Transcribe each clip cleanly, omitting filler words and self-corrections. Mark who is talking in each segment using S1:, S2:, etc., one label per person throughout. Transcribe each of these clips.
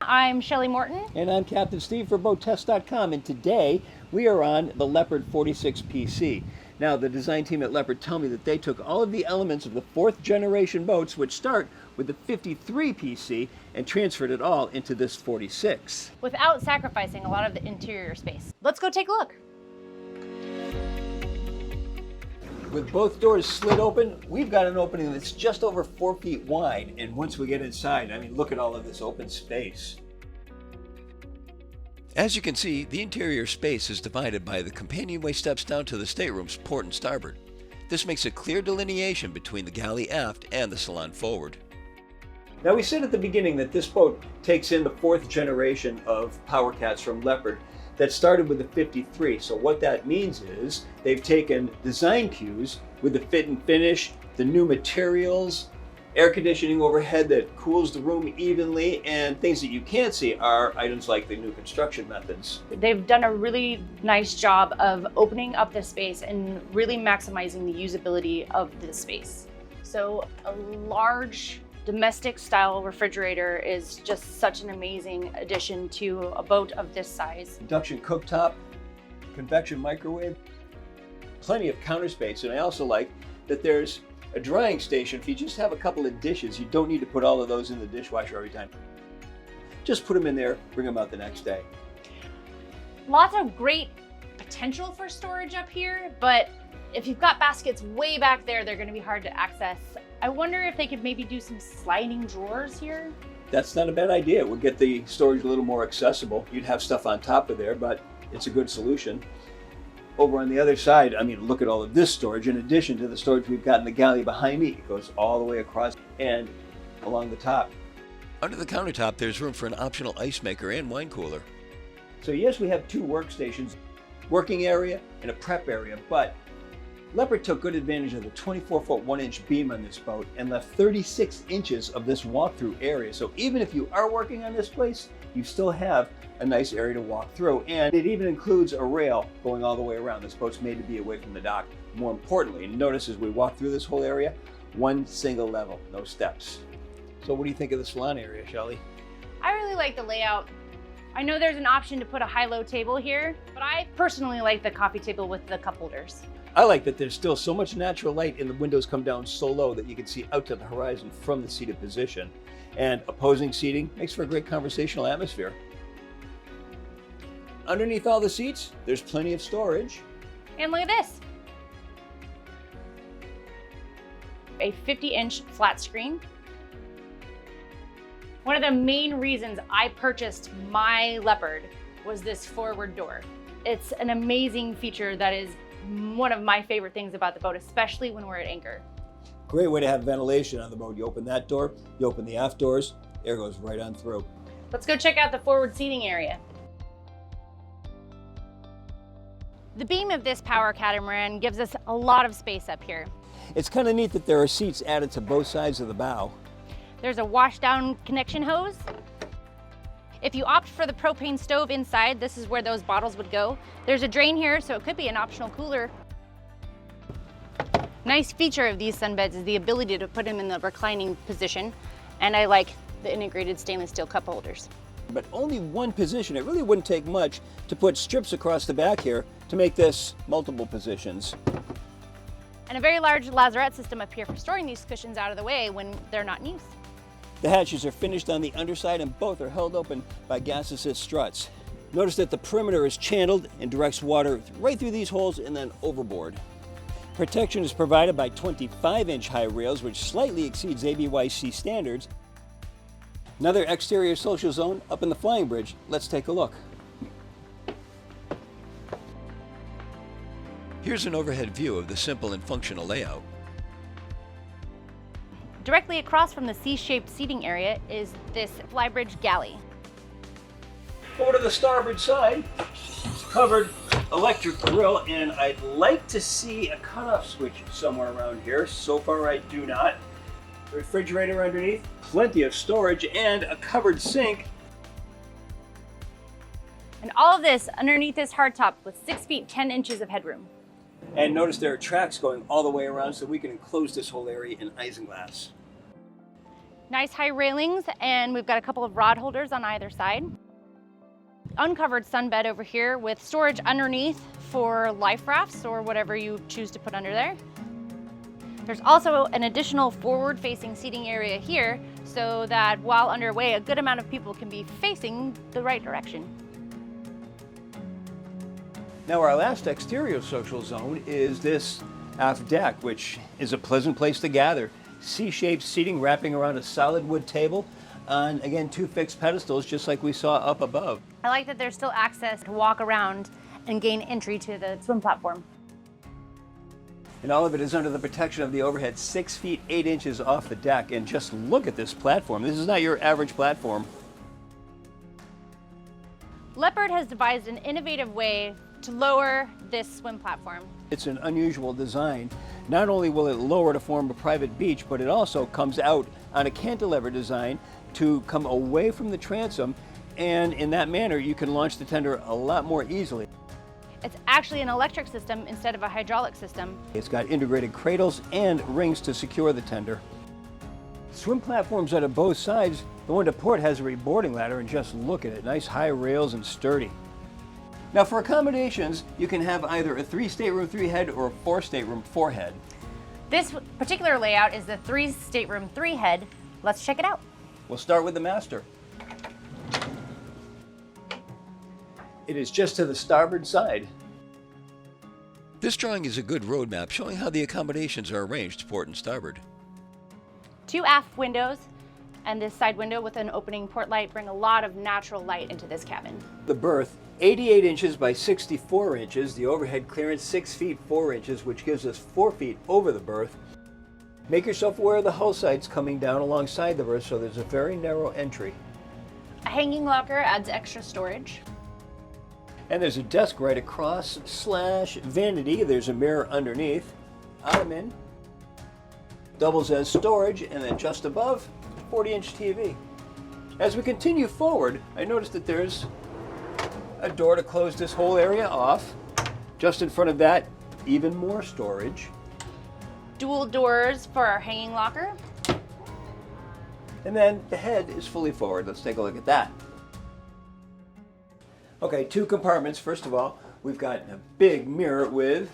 S1: I'm Shelley Morton.
S2: And I'm Captain Steve for BoatTest.com, and today we are on the Leopard 46 PC. Now, the design team at Leopard tell me that they took all of the elements of the 4th generation boats, which start with the 53 PC, and transferred it all into this 46.
S1: Without sacrificing a lot of the interior space. Let's go take a look.
S2: With both doors slid open, we've got an opening that's just over 4 feet wide, and once we get inside, I mean, look at all of this open space.
S3: As you can see, the interior space is divided by the companionway steps down to the staterooms port and starboard. This makes a clear delineation between the galley aft and the salon forward.
S2: Now, we said at the beginning that this boat takes in the 4th generation of Powercats from Leopard that started with the 53. So what that means is they've taken design cues with the fit and finish, the new materials, air conditioning overhead that cools the room evenly, and things that you can't see are items like the new construction methods.
S1: They've done a really nice job of opening up the space and really maximizing the usability of the space. So a large domestic style refrigerator is just such an amazing addition to a boat of this size.
S2: Induction cooktop, convection microwave, plenty of counter space, and I also like that there's a drying station. If you just have a couple of dishes, you don't need to put all of those in the dishwasher every time. Just put them in there, bring them out the next day.
S1: Lots of great potential for storage up here, but if you've got baskets way back there, they're going to be hard to access. I wonder if they could maybe do some sliding drawers here.
S2: That's not a bad idea. It would get the storage a little more accessible. You'd have stuff on top of there, but it's a good solution. Over on the other side, I mean, look at all of this storage. In addition to the storage we've got in the galley behind me, it goes all the way across and along the top.
S3: Under the countertop, there's room for an optional ice maker and wine cooler.
S2: So yes, we have 2 workstations, working area and a prep area, but Leopard took good advantage of the 24-foot 1-inch beam on this boat and left 36 inches of this walk-through area. So even if you are working on this place, you still have a nice area to walk through. And it even includes a rail going all the way around. This boat's made to be away from the dock. More importantly, notice as we walk through this whole area, one single level, no steps. So what do you think of the salon area, Shelley?
S1: I really like the layout. I know there's an option to put a high-low table here, but I personally like the coffee table with the cup holders.
S2: I like that there's still so much natural light and the windows come down so low that you can see out to the horizon from the seated position. And opposing seating makes for a great conversational atmosphere. Underneath all the seats, there's plenty of storage.
S1: And look at this. A 50-inch flat screen. One of the main reasons I purchased my Leopard was this forward door. It's an amazing feature that is one of my favorite things about the boat, especially when we're at anchor.
S2: Great way to have ventilation on the boat. You open that door, you open the aft doors, air goes right on through.
S1: Let's go check out the forward seating area. The beam of this power catamaran gives us a lot of space up here.
S2: It's kind of neat that there are seats added to both sides of the bow.
S1: There's a washdown connection hose. If you opt for the propane stove inside, this is where those bottles would go. There's a drain here, so it could be an optional cooler. Nice feature of these sunbeds is the ability to put them in the reclining position, and I like the integrated stainless steel cup holders.
S2: But only one position. It really wouldn't take much to put strips across the back here to make this multiple positions.
S1: And a very large lazarette system up here for storing these cushions out of the way when they're not in use.
S2: The hatches are finished on the underside and both are held open by gas assist struts. Notice that the perimeter is channeled and directs water right through these holes and then overboard. Protection is provided by 25-inch high rails, which slightly exceeds ABYC standards. Another exterior social zone up in the flying bridge. Let's take a look.
S3: Here's an overhead view of the simple and functional layout.
S1: Directly across from the C-shaped seating area is this flybridge galley.
S2: Over to the starboard side, it's covered electric grill, and I'd like to see a cutoff switch somewhere around here. So far I do not. Refrigerator underneath, plenty of storage, and a covered sink.
S1: And all of this underneath this hardtop with 6 feet 10 inches of headroom.
S2: And notice there are tracks going all the way around so we can enclose this whole area in isinglass.
S1: Nice high railings, and we've got a couple of rod holders on either side. Uncovered sunbed over here with storage underneath for life rafts or whatever you choose to put under there. There's also an additional forward-facing seating area here so that while underway, a good amount of people can be facing the right direction.
S2: Now our last exterior social zone is this aft deck, which is a pleasant place to gather. C-shaped seating wrapping around a solid wood table on, again, 2 fixed pedestals just like we saw up above.
S1: I like that there's still access to walk around and gain entry to the swim platform.
S2: And all of it is under the protection of the overhead 6 feet 8 inches off the deck. And just look at this platform. This is not your average platform.
S1: Leopard has devised an innovative way to lower this swim platform.
S2: It's an unusual design. Not only will it lower to form a private beach, but it also comes out on a cantilever design to come away from the transom, and in that manner you can launch the tender a lot more easily.
S1: It's actually an electric system instead of a hydraulic system.
S2: It's got integrated cradles and rings to secure the tender. Swim platforms out of both sides. The one to port has a reboarding ladder, and just look at it, nice high rails and sturdy. Now for accommodations, you can have either a 3 stateroom 3 head or a 4 stateroom 4 head.
S1: This particular layout is the 3 stateroom 3 head. Let's check it out.
S2: We'll start with the master. It is just to the starboard side.
S3: This drawing is a good roadmap showing how the accommodations are arranged to port and starboard.
S1: 2 aft windows and this side window with an opening port light bring a lot of natural light into this cabin.
S2: The berth, 88 inches by 64 inches. The overhead clearance 6 feet 4 inches, which gives us 4 feet over the berth. Make yourself aware of the hull sides coming down alongside the berth, so there's a very narrow entry.
S1: A hanging locker adds extra storage.
S2: And there's a desk right across / vanity. There's a mirror underneath. Ottoman. Doubles as storage, and then just above, 40-inch TV. As we continue forward, I noticed that there's a door to close this whole area off. Just in front of that, even more storage.
S1: Dual doors for our hanging locker.
S2: And then the head is fully forward. Let's take a look at that. Okay, 2 compartments. First of all, we've got a big mirror with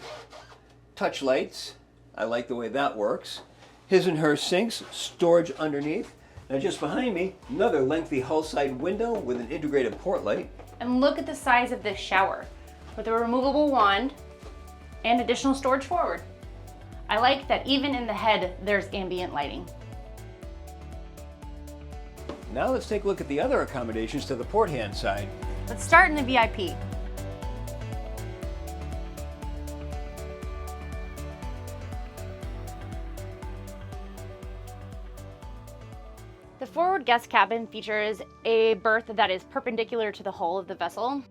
S2: touch lights. I like the way that works. His and her sinks, storage underneath. Now just behind me, another lengthy hull side window with an integrated port light.
S1: And look at the size of this shower with a removable wand and additional storage forward. I like that even in the head, there's ambient lighting.
S2: Now let's take a look at the other accommodations to the port hand side.
S1: Let's start in the VIP. The forward guest cabin features a berth that is perpendicular to the hull of the vessel.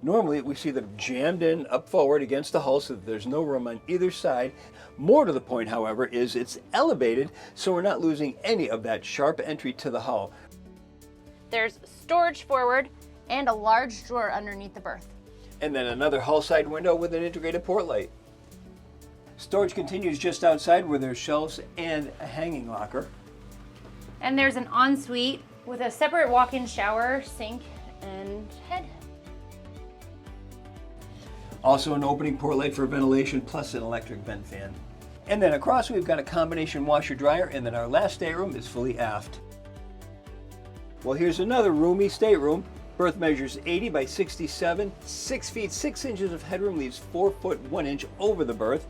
S2: Normally we see them jammed in up forward against the hull so that there's no room on either side. More to the point, however, is it's elevated so we're not losing any of that sharp entry to the hull.
S1: There's storage forward and a large drawer underneath the berth.
S2: And then another hull side window with an integrated port light. Storage continues just outside where there's shelves and a hanging locker.
S1: And there's an ensuite with a separate walk-in shower, sink, and head.
S2: Also an opening port light for ventilation plus an electric vent fan. And then across we've got a combination washer dryer, and then our last stateroom is fully aft. Well, here's another roomy stateroom. Berth measures 80 by 67, 6 feet 6 inches of headroom leaves 4 foot 1 inch over the berth.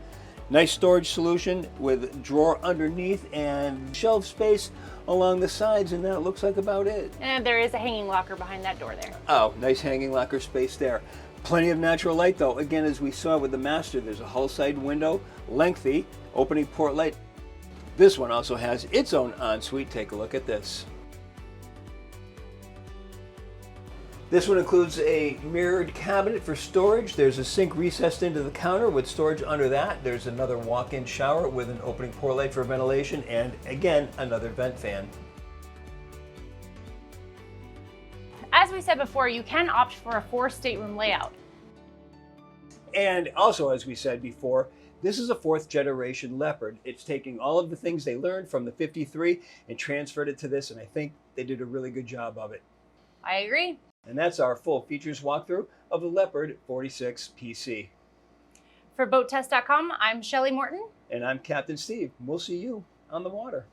S2: Nice storage solution with drawer underneath and shelf space along the sides, and that looks like about it.
S1: And there is a hanging locker behind that door there.
S2: Oh, nice hanging locker space there. Plenty of natural light though. Again, as we saw with the master, there's a hull side window, lengthy, opening port light. This one also has its own ensuite. Take a look at this. This one includes a mirrored cabinet for storage. There's a sink recessed into the counter with storage under that. There's another walk-in shower with an opening port light for ventilation, and again, another vent fan.
S1: As we said before, you can opt for a 4 stateroom layout.
S2: And also, as we said before, This is a 4th generation Leopard. It's taking all of the things they learned from the 53 and transferred it to this, and I think they did a really good job of it.
S1: I agree.
S2: And that's our full features walkthrough of the Leopard 46 PC.
S1: For BoatTest.com, I'm Shelley Morton.
S2: And I'm Captain Steve. We'll see you on the water.